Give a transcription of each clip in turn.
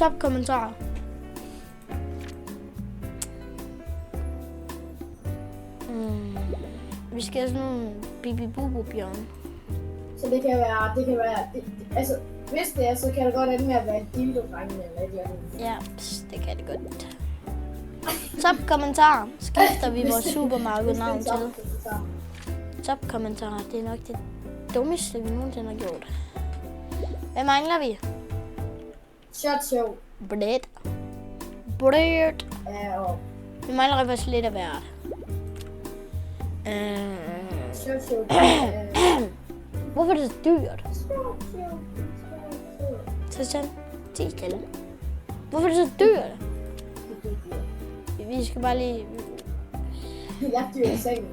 top kommentarer. Vi skal have sådan nogle bibi-bubu-bjørn. Så det kan være, altså, hvis det er, så kan det godt ende med at være et dildo-dreng eller et eller andet. Ja, det kan det godt. Top kommentarer skifter vi vores supermarked-navn til. Top kommentarer, det er nok det dummeste, vi nogensinde har gjort. Hvad mangler vi? Shot show. Bread. Ja, og Vi mangler faktisk lidt af hvert. shot show. Hvorfor er det så dyrt? Shot show. Så sådan, 10 stille. Hvorfor er det så dyrt? Vi skal bare lige... Jeg dyr i sengen.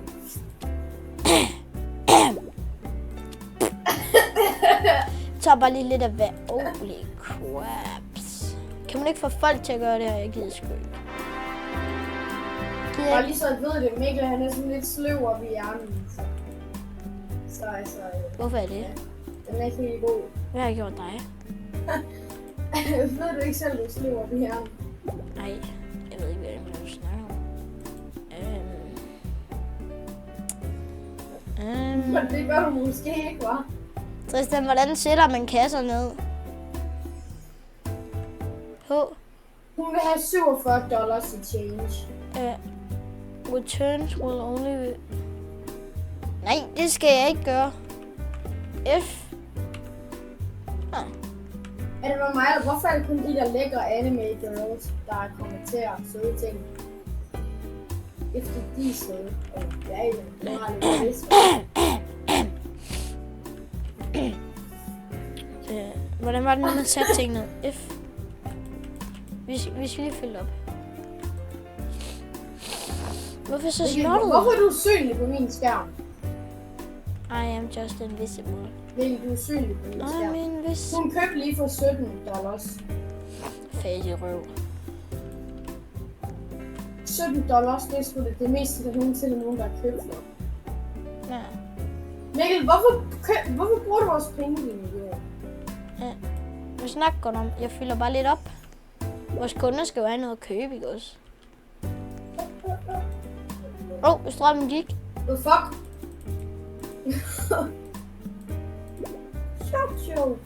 tager bare lige lidt af hver. Holy craps. Kan man ikke få folk til at gøre det her? Jeg gider sgu ikke. Bare lige så jeg ved det, Mikkel han er sådan lidt sløv op i hjernen. Så hvorfor er det? Ja, den er ikke helt god. Hvad har jeg gjort dig? Ved du ikke selv, du er sløv op i hjernen? Nej, jeg ved ikke, hvad du snakker om. Men det gør du måske ikke, hva'? Tristan, hvordan sætter man kasser ned? H. Hun vil have $47 i change. Returns will only... Nej, det skal jeg ikke gøre. F. Nej. Er det mig, eller hvorfor er det kun de der lækre anime girls, der kommenterer søde ting? Efter de er søde. Ja, nu har det lidt Hvordan var det nu, man satte tingene? F. Vi skal lige følge op. Hvorfor så snottet? Hvorfor er du usynlig på min skærm? I am just invisible. Mikkel, du er usynlig på min skærm. I'm invisible. Hun købte lige for $17. Fæs i røv. $17, det er sgu det meste, der nogensinde nogen, der har købt for. Ja. Mikkel, hvorfor bruger du vores penge, din idiot? Hvad snakker du om? Jeg fylder bare lidt op. Vores kunder skal jo have noget at købe, ikke også? Strømmen gik. Fuck. Shot show.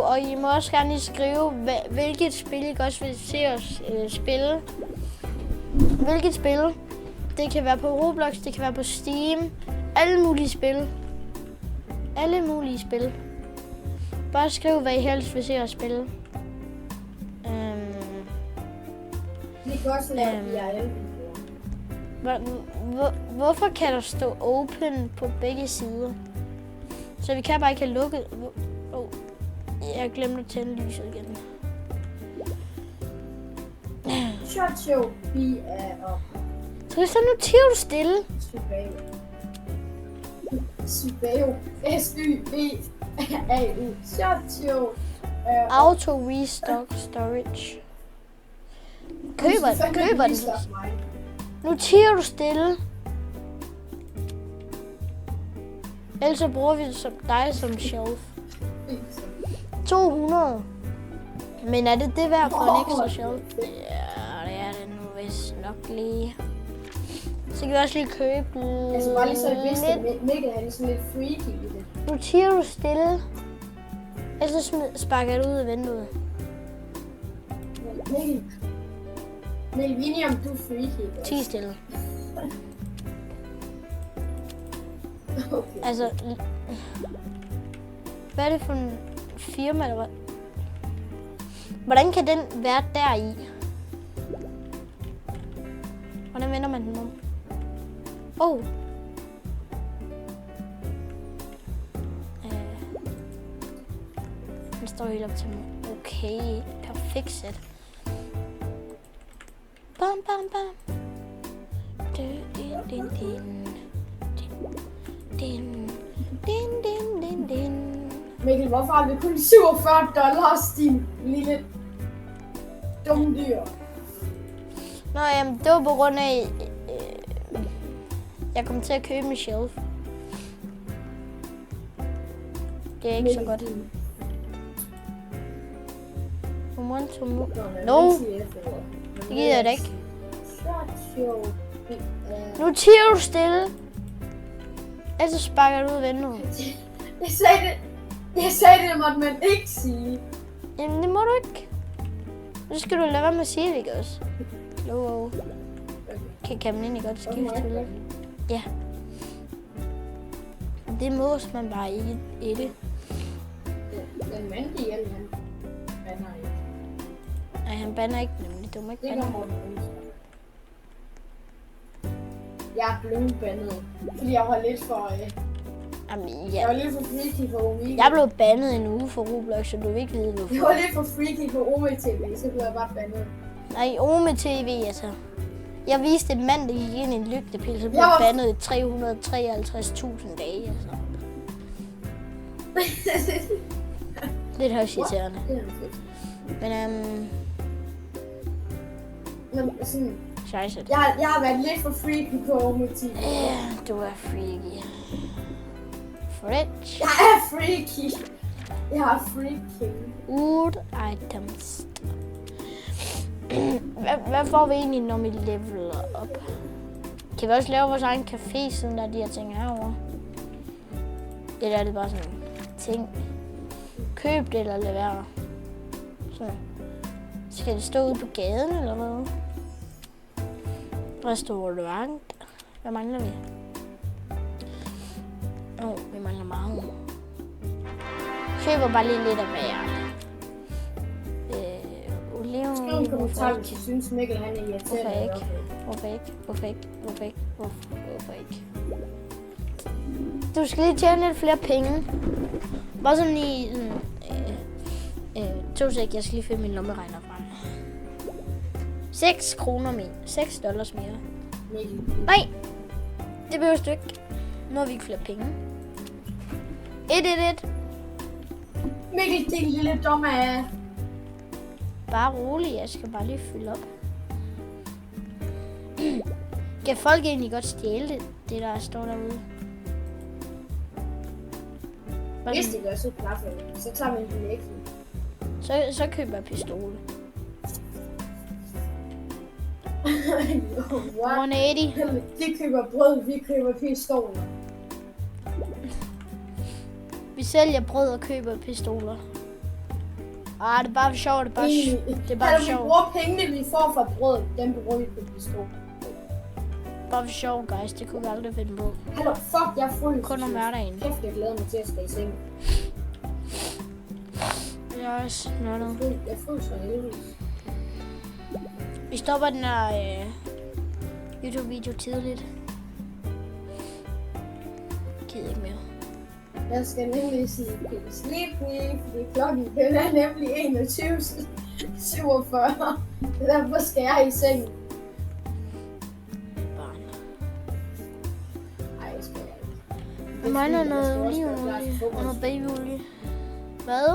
Og I må også gerne lige skrive, hvilket spil I også vil se os spille. Hvilket spil. Det kan være på Roblox, det kan være på Steam. Alle mulige spil. Alle mulige spil. Bare skriv, hvad I helst vil se os spille. Vi kan også lave Hvorfor kan der stå open på begge sider? Så vi kan bare ikke have lukket. Jeg glemte at tænde lyset igen. Shot show. Vi er op. Tristan, nu tiger du stille. Sybayo. S-Y-B-A-U. Shot show. Auto restock storage. Køber den. Nu tiger du stille. Ellers så bruger vi dig som shelf. 200. Men er det værd for en ekstra shelf? Ja, det er det nu vist nok lige. Så kan vi også lige købe altså bare lige så jeg vidste, at Mikkel er sådan lidt freaky i det. Nu tiger du stille. Ellers så sparker jeg det ud af vinduet. Mikkel, vi er enige om, du er freaky. Tig stille. Okay. Altså, hvad er det for en firma, eller hvad? Hvordan kan den være deri? Hvordan vender man den om? Den står helt op til mig. Okay, perfekt sæt. Bam, bam, bam. Din. Mikkel, hvorfor har vi kun $47, din lille dumme dyr? Nå, jamen, det var på grund af, jeg kom til at købe en shelf. Det er ikke så godt. one to move. Nå, men No. ikke efterord. Det gider jeg da ikke. Shut Nu tiger du stille. Ellers sparker du ud af vinduet. Jeg sagde det måtte man ikke sige. Jamen, det må du ikke. Så skal du lade være med at sige det, ikke også? Jo. Kan man egentlig godt skifte ud? Ja. Det mås man bare ikke i det. Den mandige hjælp, han bander ikke. Nej, han bander ikke nemlig. Du må ikke Det bande. gør Morten Ønsker. Jeg er blevet bandet, fordi jeg var lidt for... Jamen, Jeg var ja. lidt for freaky for Omega. Jeg blev bandet en uge for Roblox, så du vil ikke vide, hvorfor. Jeg var lidt for freaky for Omega TV, så blev jeg bare bandet. Nej, Ome TV, altså. Jeg viste en mand, der gik ind i en lygtepil, så blev Jeg var- bandet i 353.000 dage, altså. Lidt højsirriterende. Det er fedt. Men Men sådan, scheisse. jeg har været lidt for freaky på Omega TV. Ja, du er freaky. French. Jeg er freaky. Jeg er freaky. Wood items. Hvad får vi egentlig, når vi leveler op? Kan vi også lave vores egen café, siden der er de her ting herovre? Eller er det bare sådan ting? Køb det eller lad være. Sådan. Skal det stå ude på gaden eller hvad? Restaurant. Hvad mangler vi? Vi mangler meget. Køber bare lige lidt af hver. Oliven. Skriv en kommentar, hvis du synes Mikkel han er irriterende. Hvorfor ikke? Hvorfor ikke? Hvorfor ikke? Hvorfor ikke? Hvorfor ikke? Du skal lige tjene lidt flere penge. Bare sådan i sådan, 2 sek, jeg skal lige finde min lommeregner frem. 6 kroner mere. 6 dollars mere. Mikkel. Nej! Det behøver du ikke. Nu har vi ikke flere penge. 1. Mikkel, din lille dumme af. Bare rolig, jeg skal bare lige fylde op. Kan folk egentlig godt stjæle det der står derude? Hvis det gør, så klaffer det. Så tager vi en billet. Så køber jeg pistol. What? 180. De køber brød, vi køber pistoler. Vi sælger brød og køber pistoler. Det er bare for sjov, det er bare, det er bare for Vi sjov. bruger pengene, vi får fra brød, dem bruger vi på pistol. Bare for sjov, guys. Det kunne vi aldrig finde på. Hallo, fuck, jeg er fuld. Kun om hverdagen. Kæft, jeg glæder mig til at skal i seng. Jeg er også nørdet. Jeg er fuld så heldig. Vi stopper den her YouTube-video tidligt. Gider ikke mere. Jeg skal nemlig sige sleep me, fordi klokken den er nemlig 21:47. Derfor skal jeg i seng. Barn. Ej, jeg skal ikke. Jeg mangler Jeg skal noget også olivenolie være klar til og frokost. noget babyolie. Hvad?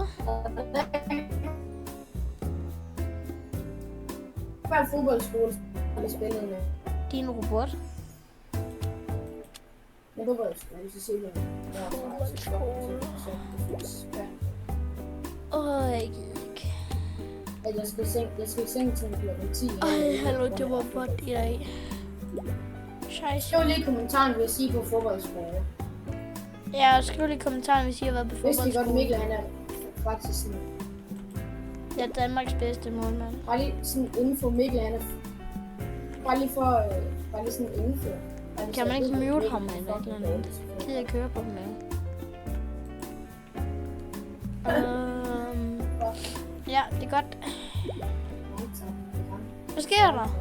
Hvad er fodboldskole, vi spillede med? Din robot. Jeg fodboldskole, så siger jeg. Jeg gider ikke. At jeg skal i seng til klokken 10. Hallo, det var godt i dag. Scheisse. Skriv lige i kommentaren, hvad jeg siger på fodboldskole. Ja, skriv lige i kommentaren, hvis I har været på Vidste I godt, fodboldskole. Mikkel han er faktisk sådan. Jeg er Danmarks bedste målmand. Bare lige sådan info, Mikkel han er. Bare lige sådan info. Bare lige Kan man så ikke jeg ved, mute at ham Mikkel eller er et eller fucking andet? dårlig. Gider jeg køre på dem med? Ja, det er godt. Nej, tak. Hvad sker der?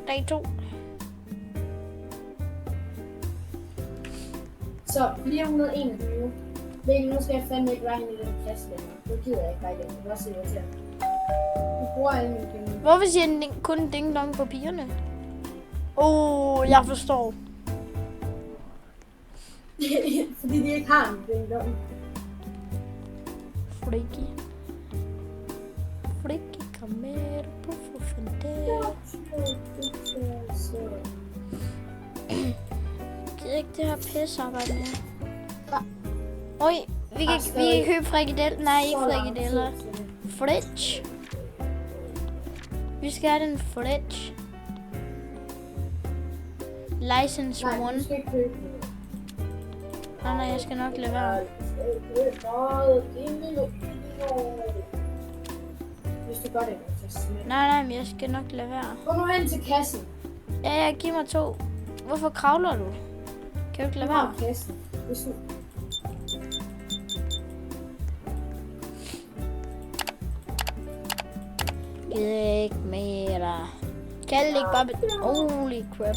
Dag 2. Så 421. Mikkel, nu skal jeg fandme ikke være henne i den kasse længere. Nu gider jeg ikke bare igen. Jeg se, hvad til. Du bruger alle mine penge. Hvorfor siger den kun ding dong på pigerne? Jeg forstår. Fordi de ikke har en penge dong. Freaky. Freaky, kom med på forfendere. Gider ikke det her pissearbejde mere. Oj, vi kan købe frikadelle. Nej, ikke frikadeller. fridge. Vi skal have den fridge. License Nej, 1. du skal ikke købe noget. Nej, jeg skal nok lade være. Hvis du gør det, så smæk. Nej, men jeg skal nok lade være. Gå nu hen til kassen. Ja, giv mig 2. Hvorfor kravler du? Kan du ikke lade være? Kassen. Hvis du... Gider ikke mere. Kan det ikke bare... Holy crap.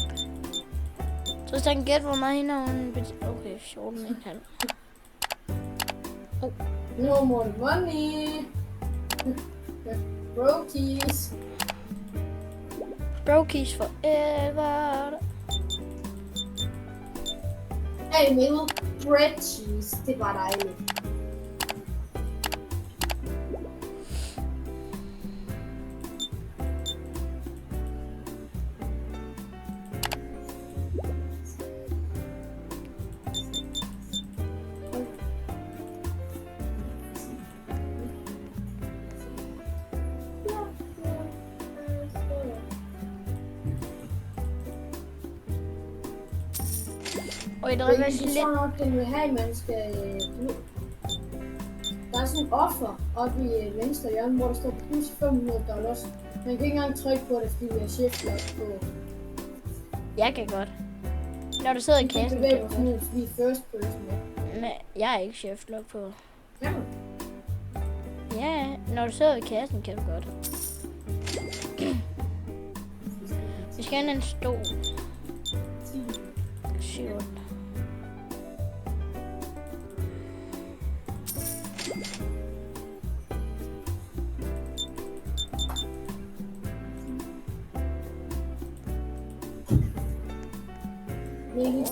Så hvis han gætte, hvor meget hende har hun... Okay, 14,5. No more money. Brokies. Brokies forever. Hey, med bread cheese. Det var dejligt. Oj, det Det var er vist lidt... sådan nok, den vil have, man skal... Der er sådan en offer oppe i venstre hjørne, hvor der står plus $500. Man kan ikke engang trykke på det, fordi vi har shift-lock på. Jeg kan godt. Når du sidder i kassen, kan bevæger du os godt. nu, vi er first person. Men jeg er ikke chef-log på. Ja. Ja, når du sidder i kassen, kan du godt. Vi skal have en stol. 7.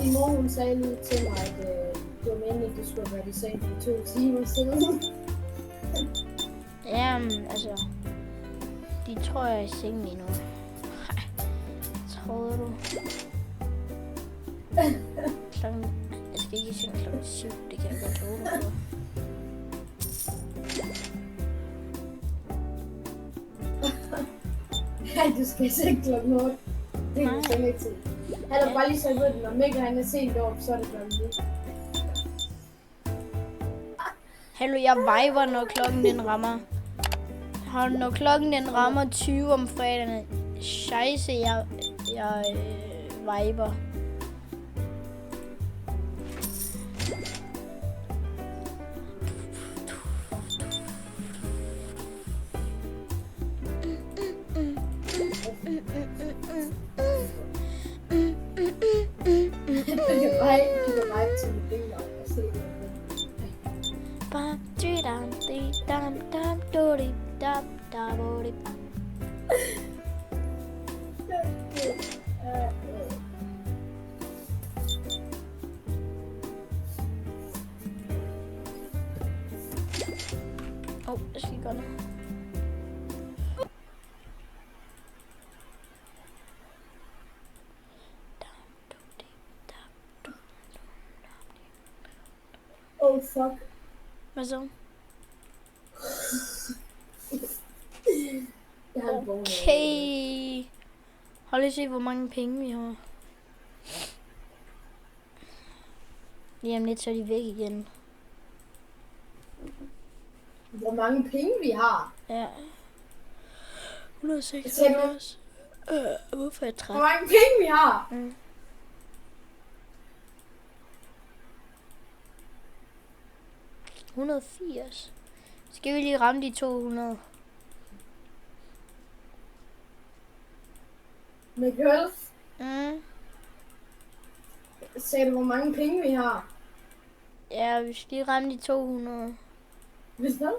Min mor, hun sagde lige til mig, at det var meningen, at det skulle være i seng for 2 timer siden. Jamen, altså... De tror, jeg er i sengen lige nu. Tror du? Klokken... Jeg skal ikke i seng klokken 7. Det kan jeg godt love dig for. Nej, du skal i seng klokken 8. Det er Nej. jo sengetid. Han er bare lige så ved det, når Mikkel han er sent op, så er det klokken 9. Hallo, jeg viber, når klokken den rammer. Når klokken den rammer 20 om fredagen. Scheisse, jeg viber. Du kan bare til mit ben og se det. Bam, dam, dam, dam, dori, dam, dam, jeg skal gøre noget. Oh fuck. Hvad så? Jeg har en vågen. Okay. Hold lige se, hvor mange penge vi har. Lige om lidt, så er de væk igen. Hvor mange penge vi har? Ja. 106. Hvorfor er jeg Hvor træt? mange penge vi har? Mm. $180. Skal vi lige ramme de 200? Mikkel, Mm. sagde du, hvor mange penge vi har? Ja, vi skal lige ramme de 200. Hvis hvad?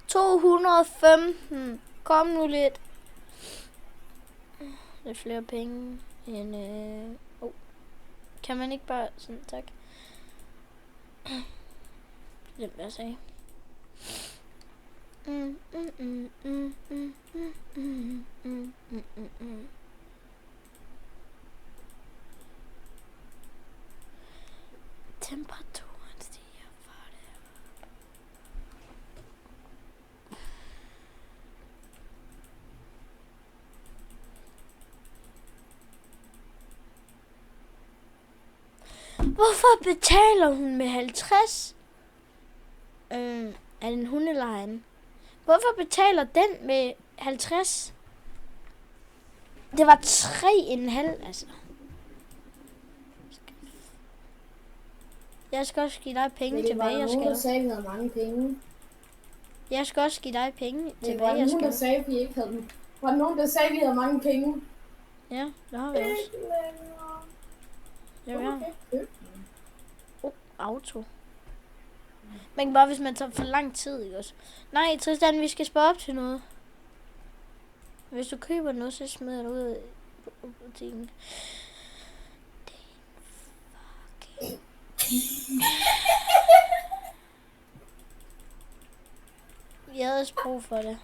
215. Kom nu lidt. Det er flere penge end... Kan man ikke bare sådan, tak. Glem hvad jeg sagde. Temperaturen stiger for det. Hvorfor betaler hun med 50? Er det en hund eller han? Hvorfor betaler den med 50? Det var 3,5, altså. Jeg skal også give dig penge tilbage, jeg skal. Der sagde, at vi havde mange penge. Jeg skal også give dig penge tilbage, var jeg nogen, skal. Der sagde, at vi ikke havde dem. Var der nogen, der sagde, at vi havde mange penge? Ja, det har vi også. Ja, ja. Auto. Men bare hvis man tager for lang tid, ikke også? Nej, Tristan, vi skal spare op til noget. Hvis du køber noget, så smider du ud i butikken. Jeg havde også brug for det.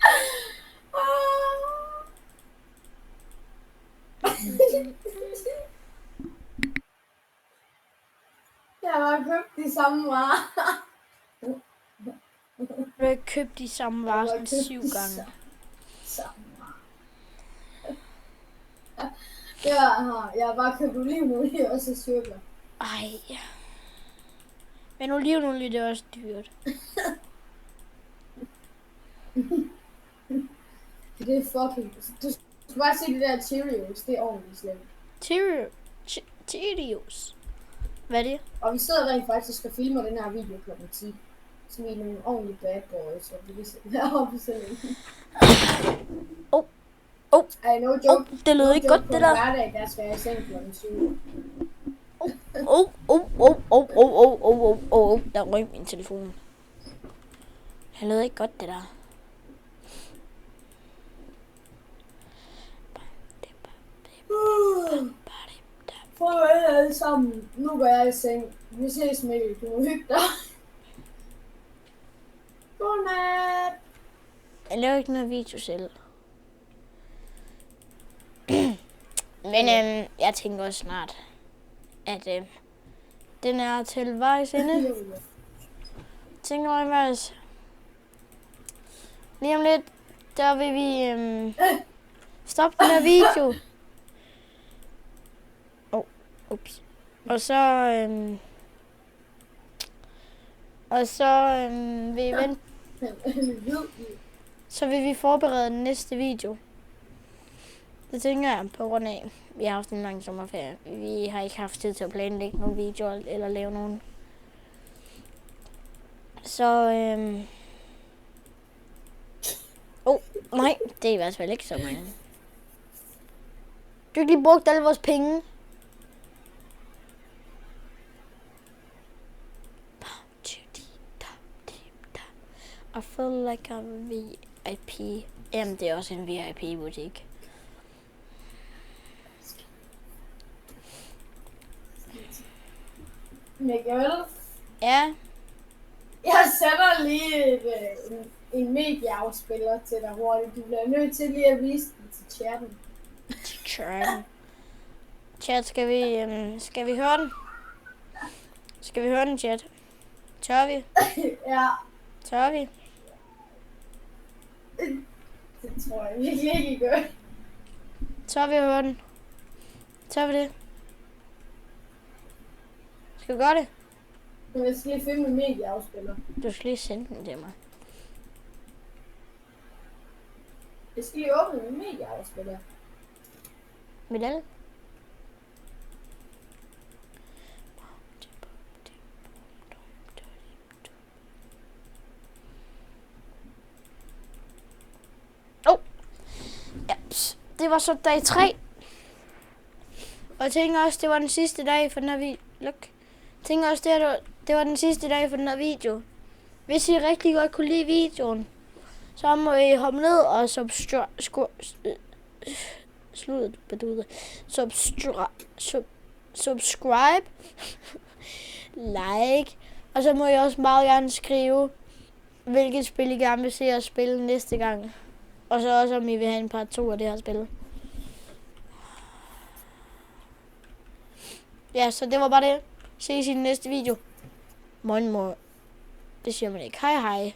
Jeg har købt de samme varer. Du har købt de samme varer sådan 7 gange. Jeg har bare købt olivenolie og så sukker. Ej. Men olivenolie, det er også dyrt. Det er fucking... Du skal bare se det der Cheerios, det er ordentligt slemt. Cheerios. Hvad er det? Og vi sidder rent faktisk og filmer den her video kl. 10. Så vi er nogle ordentlige bad boys, og vi kan sætte heroppe i sengen. Ej, no joke. Det lød ikke godt, det der. På hverdag, der skal jeg i seng kl. 7. Der røg min telefon. Det lød ikke godt, det der. Farvel alle sammen. Nu går jeg i seng. Vi ses, Mikkel. Du må hygge dig. Godnat. Jeg laver ikke noget video selv. Men jeg tænker også snart, at den er til vejs ende. Tænker jeg faktisk. Lige om lidt, der vil vi stoppe den her video. Ups. Og så vil vi vente. Så vil vi forberede den næste video. Det tænker jeg på grund af, vi har haft en lang sommerferie. Vi har ikke haft tid til at planlægge nogle videoer eller lave nogen. Så nej, det er i hvert fald ikke så mange. Du har ikke lige brugt alle vores penge. I feel like a VIP. Jamen, det er også en VIP-butik. Mikkel? Ja? Jeg sætter lige en medieafspiller til dig hurtigt. Du bliver nødt til lige at vise den til chatten. Chat, skal vi høre den? Skal vi høre den, chat? Tør vi? Ja. Tør vi? Det tror jeg virkelig ikke, I gør. Tør vi at høre den? Tør vi det? Skal vi gøre det? Jeg skal lige finde en medieafspiller. Du skal lige sende den til mig. Jeg skal lige åbne en medieafspiller. Med alle? Det var så dag 3. Og jeg tænker også, det var den sidste dag for den her video. Jeg tænker også, det var den sidste dag for den her video. Hvis I rigtig godt kunne lide videoen, så må I hoppe ned og subscribe, like, og så må I også meget gerne skrive, hvilket spil I gerne vil se os spille næste gang. Og så også, om I vil have en part 2 af det her spil. Ja, så det var bare det. Ses i den næste video. Morgen. Det siger man ikke. Hej hej.